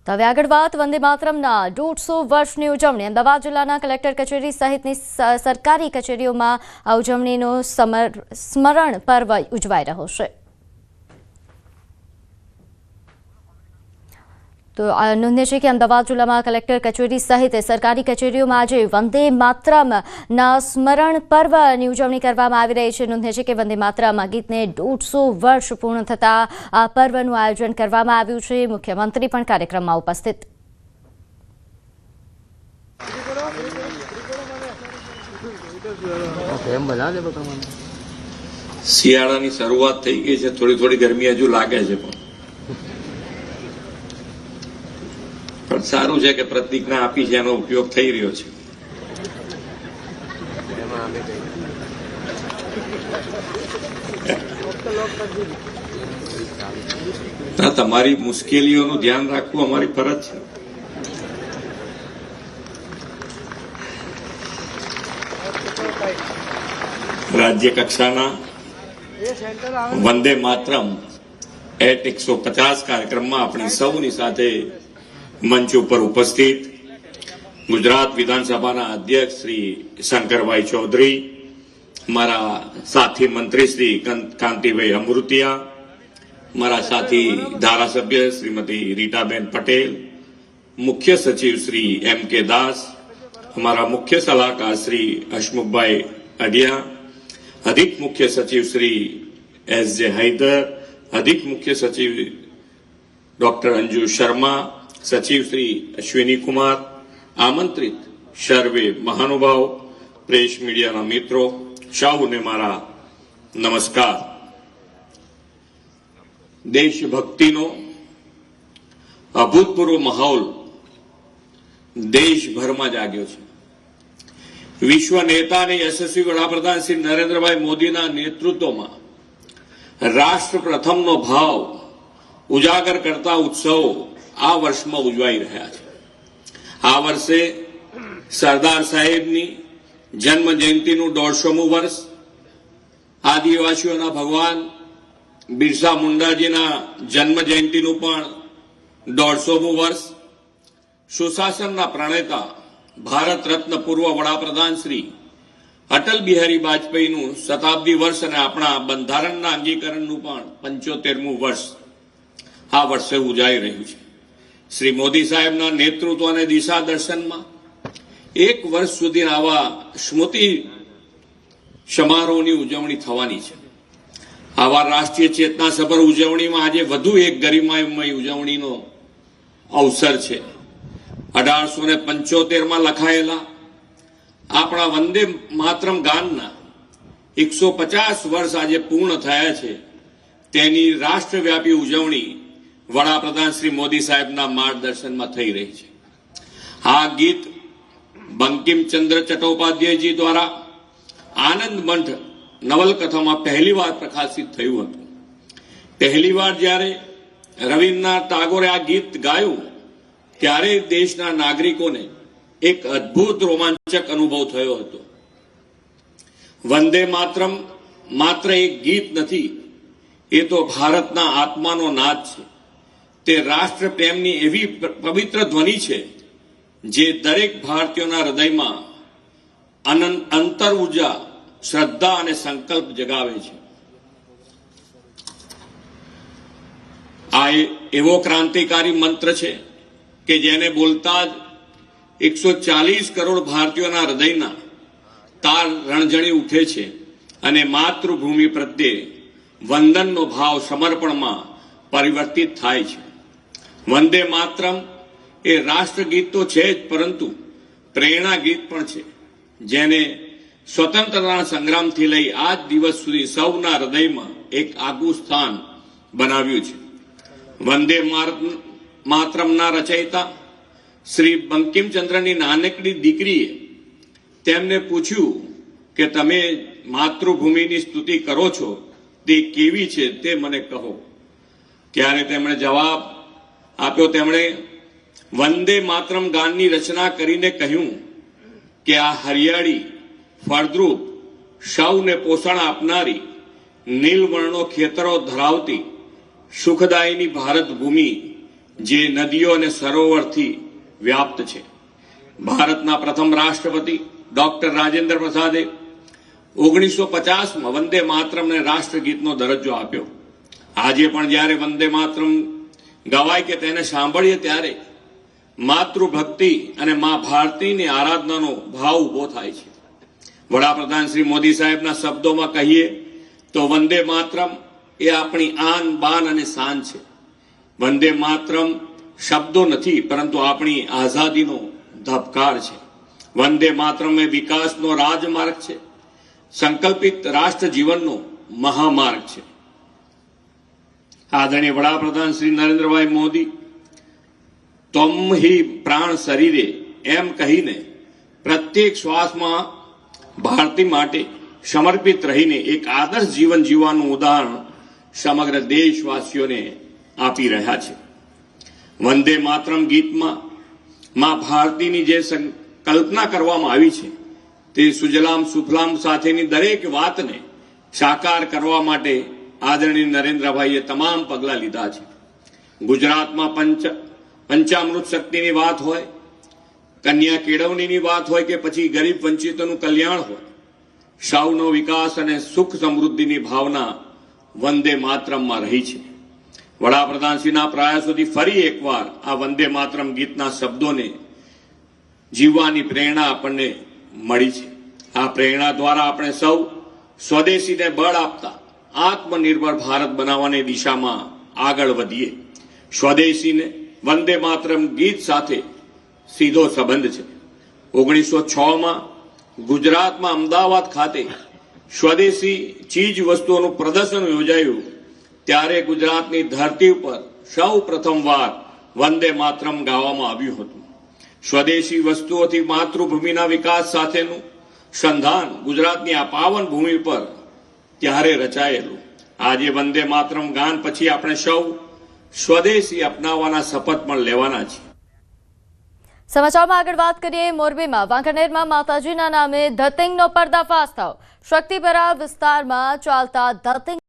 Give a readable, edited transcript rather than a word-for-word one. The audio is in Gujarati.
તો હવે આગળ વાત વંદે માતરમના 150 વર્ષની ઉજવણી અમદાવાદ જિલ્લાના કલેક્ટર કચેરી સહિતની સરકારી કચેરીઓમાં આ ઉજવણીનો સ્મરણ પર્વ ઉજવાઈ રહ્યો છે। તો નોંધનીય છે કે અમદાવાદ જિલ્લામાં કલેક્ટર કચેરી સહિત સરકારી કચેરીઓમાં આજે વંદે માતરમના સ્મરણ પર્વની ઉજવણી કરવામાં આવી રહી છે। નોંધનીય છે કે વંદે માતરમ ગીતને 150 વર્ષ પૂર્ણ થતા આ પર્વનું આયોજન કરવામાં આવ્યું છે। મુખ્યમંત્રી પણ કાર્યક્રમમાં ઉપસ્થિત। શિયાળાની શરૂઆત થઈ ગઈ છે, થોડી ગરમી હજુ લાગે છે, પણ સારું છે કે પ્રતિજ્ઞા આપી છે એનો ઉપયોગ થઈ રહ્યો છે। તમારી મુશ્કેલીઓનું ધ્યાન રાખવું અમારી ફરજ છે। રાજ્ય કક્ષાના વંદે માતરમ એટ 150 કાર્યક્રમમાં આપણી સૌની સાથે મંચ ઉપર ઉપસ્થિત ગુજરાત વિધાનસભાના અધ્યક્ષ શ્રી શંકરભાઈ ચૌધરી, મારા સાથી મંત્રી શ્રી કાંતિભાઈ અમૃતિયા, મારા સાથી ધારાસભ્ય શ્રીમતી રીટાબેન પટેલ, મુખ્ય સચિવ શ્રી M.K. દાસ, हमारा मुख्य सलाहकार श्री हसमुखभाई अडिया, अधिक मुख्य सचिव श्री S.J. हैदर, अधिक मुख्य सचिव डॉक्टर अंजू शर्मा, सचिव श्री अश्विनी कुमार, आमंत्रित सर्वे महानुभाव, प्रेस मीडिया मित्रों, सौने मारा नमस्कार। देशभक्ति नो अभूतपूर्व माहौल देशभर में जाग्यो छे। विश्व नेता ने यशस्वी वडाप्रधान श्री नरेंद्रभाई मोदी ना नेतृत्व में राष्ट्र प्रथम नो भाव उजागर करता उत्सव आ वर्ष में उजवाई रहा है। आ वर्षे सरदार साहेबनी जन्म जयंती 150मुं वर्ष, आदिवासीओना भगवान बिरसा मुंडाजीना जन्म जयंती 150मुं वर्ष, सुशासनना प्रणेता भारत रत्न पूर्व वडाप्रधान श्री अटल बिहारी वाजपेयीનું शताब्दी वर्ष અને આપણા બંધારણના અંગીકરણનું પણ 75મું વર્ષ આ વર્ષે ઉજાઈ રહ્યું છે। શ્રી મોદી સાહેબના નેતૃત્વ અને દિશા દર્શનમાં એક વર્ષ સુધી આવા સ્મૃતિ સમારોહની ઉજવણી થવાની છે। આવા રાષ્ટ્રીય ચેતનાસભર ઉજવણીમાં આજે વધુ એક ગરિમામય ઉજવણીનો અવસર છે। 1875 માં લખાયેલા આપણા વંદે માતરમ ગાનના 150 વર્ષ આજે પૂર્ણ થયા છે। તેની રાષ્ટ્રવ્યાપી ઉજવણી વડાપ્રધાન શ્રી મોદી સાહેબના માર્ગદર્શનમાં થઈ રહી છે। આ ગીત બંકિમચંદ્ર ચટ્ટોપાધ્યાયજી દ્વારા આનંદ મંથ નવલકથામાં પહેલીવાર પ્રકાશિત થયું હતું। પહેલીવાર જ્યારે રવિન્દ્રનાથ ટાગોરે આ ગીત ગાયું ત્યારે દેશના નાગરિકોને એક અદ્ભુત રોમાંચક અનુભવ થયો હતો। વંદે માતરમ માત્ર એક ગીત નથી, એ તો ભારતના આત્માનો નાદ છે। તે રાષ્ટ્ર પ્રેમની એવી પવિત્ર ધ્વનિ છે જે દરેક ભારતીયોના હૃદયમાં અંતર ઉર્જા, શ્રદ્ધા અને સંકલ્પ જગાવે છે। આ એવો ક્રાંતિકારી મંત્ર છે કે જેને બોલતા જ 140 કરોડ ભારતીયોના હૃદયના તાર રણઝણી ઉઠે છે અને માતૃભૂમિ પ્રત્યે વંદનનો ભાવ સમર્પણમાં પરિવર્તિત થાય છે। વંદે માતરમ એ રાષ્ટ્રગીત તો છે જ, પરંતુ પ્રેરણા ગીત પણ છે જેને સ્વતંત્રતા સંગ્રામથી લઈ આજ દિવસ સુધી સૌના હૃદયમાં એક આગવું સ્થાન બનાવ્યું છે। વંદે માતરમના રચયિતા શ્રી બંકિમચંદ્રની નાનકડી દીકરીએ તેમને પૂછ્યું કે તમે માતૃભૂમિની સ્તુતિ કરો છો તે કેવી છે તે મને કહો। ત્યારે તેમણે જવાબ આપ્યો। તેમણે વંદે માતરમ ગાનની રચના કરીને કહ્યું કે આ હરિયાળી, ફળદ્રુપ, સૌને પોષણ આપનારી, નીલવર્ણો ખેતરો ધરાવતી સુખદાયીની ભારત ભૂમિ જે નદીઓ અને સરોવરથી વ્યાપ્ત છે. ભારતના પ્રથમ રાષ્ટ્રપતિ ડોક્ટર રાજેન્દ્ર પ્રસાદે 1950માં વંદે માતરમને રાષ્ટ્રગીતનો દરજ્જો આપ્યો. આજે પણ જ્યારે વંદે માતરમ ગવાય કે તેને સાંભળીએ ત્યારે માતૃભક્તિ અને મા ભારતીની આરાધનાનો ભાવ ઉભો થાય છે. વડાપ્રધાન શ્રી મોદી સાહેબના શબ્દોમાં કહીએ તો વંદે માતરમ એ આપણી આન બાન અને શાન છે. વંદે માતરમ શબ્દો નથી, પરંતુ આપણી આઝાદીનો ધબકાર છે. વંદે માતરમ એ વિકાસનો રાજમાર્ગ છે, સંકલ્પિત રાષ્ટ્ર જીવનનો મહામાર્ગ છે. આદરણીય વડાપ્રધાન શ્રી નરેન્દ્રભાઈ મોદી તમ હિ પ્રાણ શરીરે એમ કહીને પ્રત્યેક શ્વાસમાં ભારતી માટે સમર્પિત રહીને એક આદર્શ જીવન જીવવાનું ઉદાહરણ સમગ્ર દેશવાસીઓને આપી રહ્યા છે. વંદે માતરમ ગીતમાં મા ભારતીની જે કલ્પના કરવામાં આવી છે તે સુજલામ સુફલામ સાથેની દરેક વાતને સાકાર કરવા માટે આદરણીય નરેન્દ્રભાઈએ તમામ પગલાં લીધા છે. ગુજરાતમાં પંચામૃત શક્તિની વાત હોય, કન્યા કેળવણીની વાત હોય કે પછી ગરીબ વંચિતોનું કલ્યાણ હોય, સૌનો વિકાસ અને સુખ સમૃદ્ધિની ભાવના વંદે માતરમમાં રહી છે. વડાપ્રધાનશ્રીના પ્રયાસોથી ફરી એકવાર આ વંદે માતરમ ગીતના શબ્દોને જીવવાની પ્રેરણા આપણને મળી છે. આ પ્રેરણા દ્વારા આપણે સૌ સ્વદેશીને બળ આપતા આત્મનિર્ભર ભારત બનાવવાની દિશામાં આગળ વધીએ. સ્વદેશીને વંદે માતરમ ગીત સાથે સીધો સંબંધ છે. 1906માં ગુજરાતમાં અમદાવાદ ખાતે સ્વદેશી ચીજ વસ્તુઓનું પ્રદર્શન યોજાયું ત્યારે ગુજરાતની ધરતી ઉપર સૌ પ્રથમવાર વંદે માતરમ ગાવામાં આવ્યું હતું. સ્વદેશી વસ્તુઓથી માતૃભૂમિના વિકાસ સાથેનું સંધાન ગુજરાતની આ પાવન ભૂમિ પર ત્યારે રચાયેલું. આજે વંદે માતરમ ગાન પછી આપણે સૌ સ્વદેશી અપનાવવાના શપથ પણ લેવાના છીએ. સમાચારમાં આગળ વાત કરીએ. મોરબીમાં વાંકાનેરમાં માતાજીના નામે ધતિંગનો પર્દાફાશ થયો. શક્તિપરા વિસ્તારમાં ચાલતા ધતિંગ